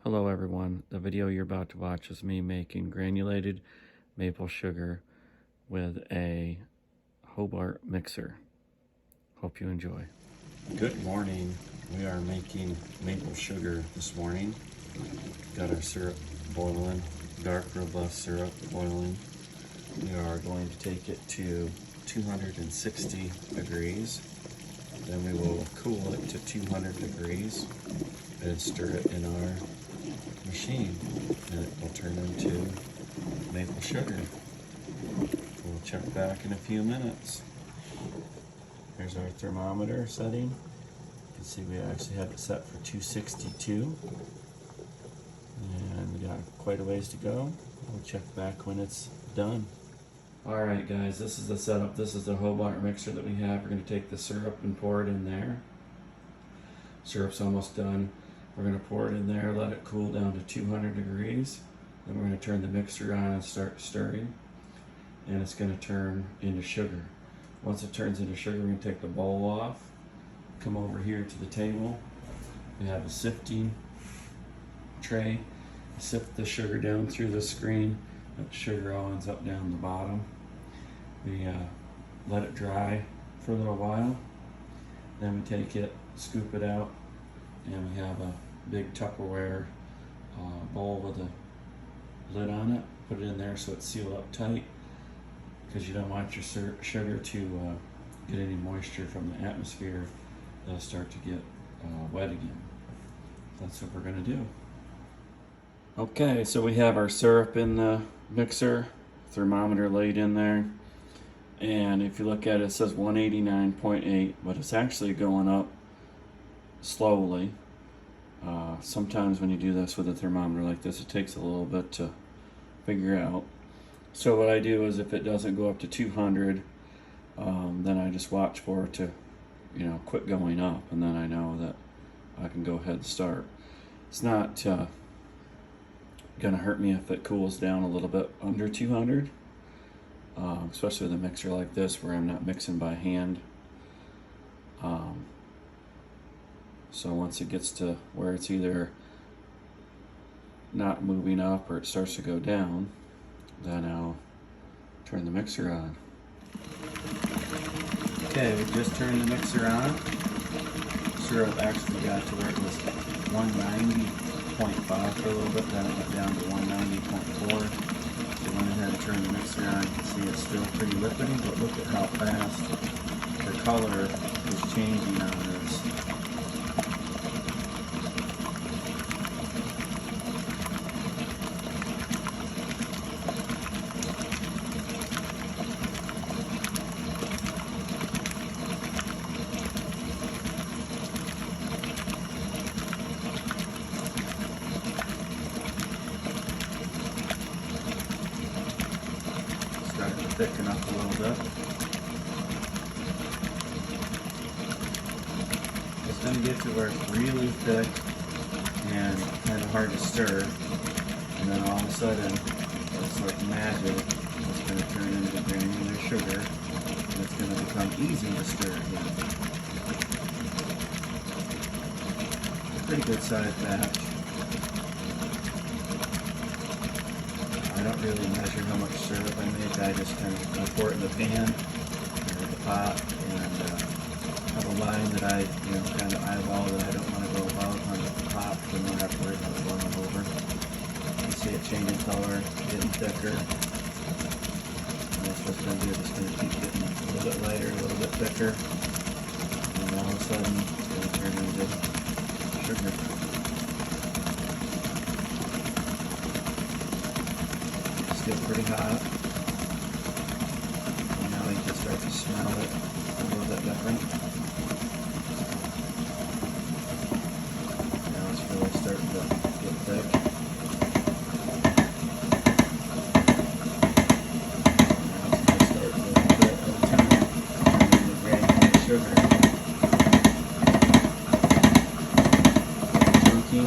Hello everyone, the video you're about to watch is me making granulated maple sugar with a Hobart mixer. Hope you enjoy. Good morning. We are making maple sugar this morning. Got our syrup boiling, dark robust syrup boiling. We are going to take it to 260 degrees. Then we will cool it to 200 degrees and stir it in our machine, and it will turn into maple sugar. We'll check back in a few minutes. Here's our thermometer setting. You can see we actually have it set for 262, and we got quite a ways to go. We'll check back when it's done. Alright guys, this is the setup. This is the Hobart mixer that we have. We're going to take the syrup and pour it in there. Syrup's almost done. We're going to pour it in there, let it cool down to 200 degrees. Then we're going to turn the mixer on and start stirring. And it's going to turn into sugar. Once it turns into sugar, we're going to take the bowl off. Come over here to the table. We have a sifting tray. Sift the sugar down through the screen. That sugar all ends up down the bottom. We let it dry for a little while. Then we take it, scoop it out, and we have a big Tupperware bowl with a lid on it. Put it in there so it's sealed up tight, because you don't want your sugar to get any moisture from the atmosphere. They'll start to get wet again. That's what we're going to do. Okay, so we have our syrup in the mixer, thermometer laid in there, and if you look at it, it says 189.8, but it's actually going up slowly. Sometimes when you do this with a thermometer like this, it takes a little bit to figure out. So what I do is, if it doesn't go up to 200, then I just watch for it to, quit going up, and then I know that I can go ahead and start. It's not gonna hurt me if it cools down a little bit under 200, especially with a mixer like this where I'm not mixing by hand. So once it gets to where it's either not moving up or it starts to go down, then I'll turn the mixer on. Okay, we just turned the mixer on. Syrup actually got to where it was 190.5 for a little bit, then it went down to 190.4. So went ahead and turned the mixer on. You can see it's still pretty liquidy, but look at how fast the color is changing on this. Starting to thicken up a little bit. It's going to get to where it's really thick and kind of hard to stir, and then all of a sudden, it's like magic. It's going to turn into granular sugar, and it's going to become easy to stir again. Pretty good sized batch. I don't really measure how much syrup I make. I just kind of pour it in the pan or the pot, and have a line that I kind of eyeball that I don't want to go above on the pot, so I don't have to worry about it going over. You see it changing color, getting thicker. And that's what's going to do. It's going to keep getting a little bit lighter, a little bit thicker, and all of a sudden it's going to turn into sugar. Still pretty hot. And now you can start to smell it a little bit different. Now it's really starting to get thick. Now it's going to start a little bit of a turn into granular sugar. Chunky.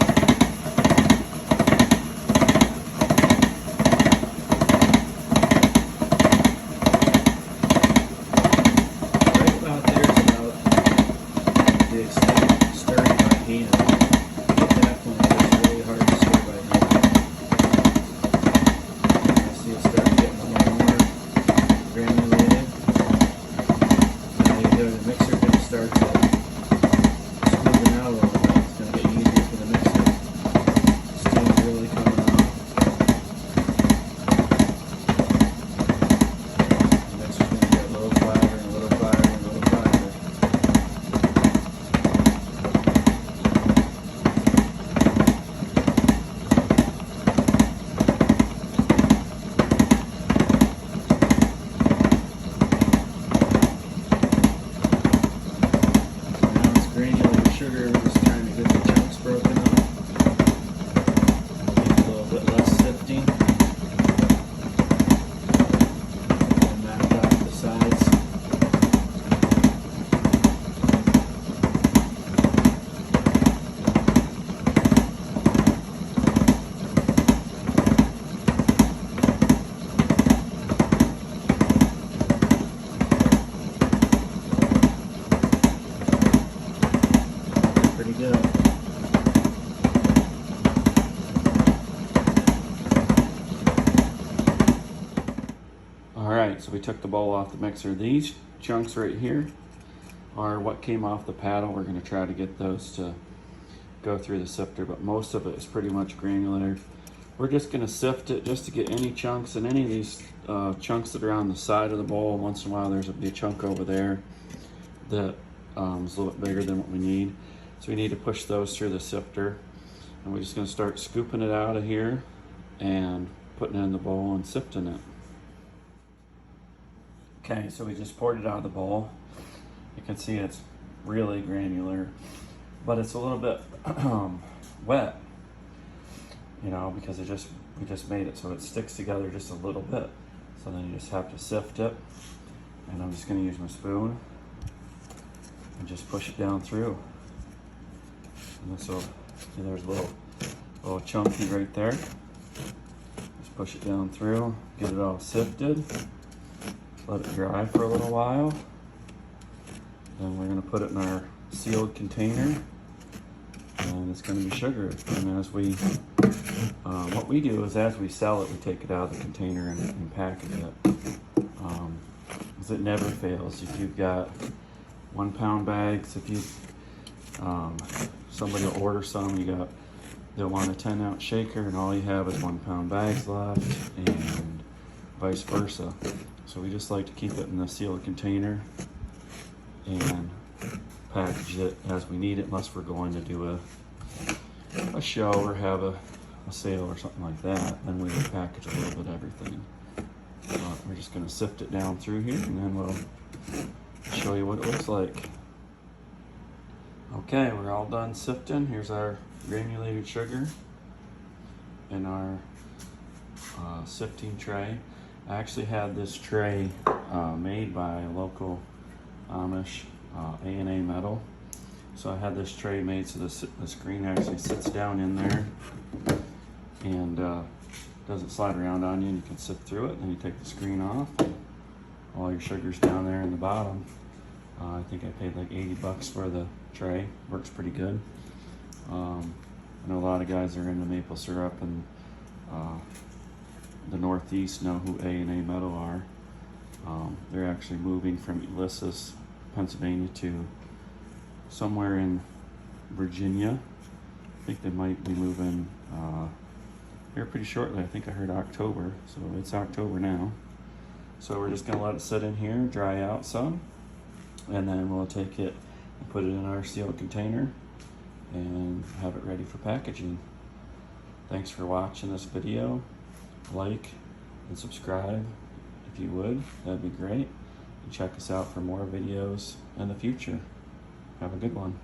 Alright, so we took the bowl off the mixer. These chunks right here are what came off the paddle. We're going to try to get those to go through the sifter, but most of it is pretty much granular. We're just going to sift it just to get any chunks, and any of these chunks that are on the side of the bowl. Once in a while there's a big chunk over there that is a little bit bigger than what we need. So we need to push those through the sifter. And we're just going to start scooping it out of here and putting it in the bowl and sifting it. Okay, so we just poured it out of the bowl. You can see it's really granular, but it's a little bit wet, you know, because we just made it so it sticks together just a little bit. So then you just have to sift it, and I'm just going to use my spoon and just push it down through. And so there's a little chunky right there. Just push it down through, get it all sifted, let it dry for a little while. Then we're going to put it in our sealed container, and it's going to be sugared. And as we, what we do is as we sell it, we take it out of the container and package it. Because it never fails. If you've got 1 pound bags, if you somebody will order some, they'll want a 10-ounce shaker, and all you have is 1 pound bags left, and vice versa. So we just like to keep it in the sealed container and package it as we need it, unless we're going to do a show or have a sale or something like that. Then we would package a little bit of everything. We're just going to sift it down through here, and then we'll show you what it looks like. Okay, we're all done sifting. Here's our granulated sugar in our sifting tray. I actually had this tray made by a local Amish A&A Metal. So I had this tray made so the screen actually sits down in there and doesn't slide around on you, and you can sift through it. Then you take the screen off, all your sugar's down there in the bottom. I think I paid like 80 bucks for the tray. Works pretty good. I know a lot of guys that are into maple syrup, and the Northeast know who A&A Metal are. They're actually moving from Ulysses, Pennsylvania to somewhere in Virginia. I think they might be moving here pretty shortly. I think I heard October, so it's October now. So we're just gonna let it sit in here, dry out some, and then we'll take it and put it in our sealed container and have it ready for packaging. Thanks for watching this video. Like and subscribe if you would, that'd be great. And check us out for more videos in the future. Have a good one.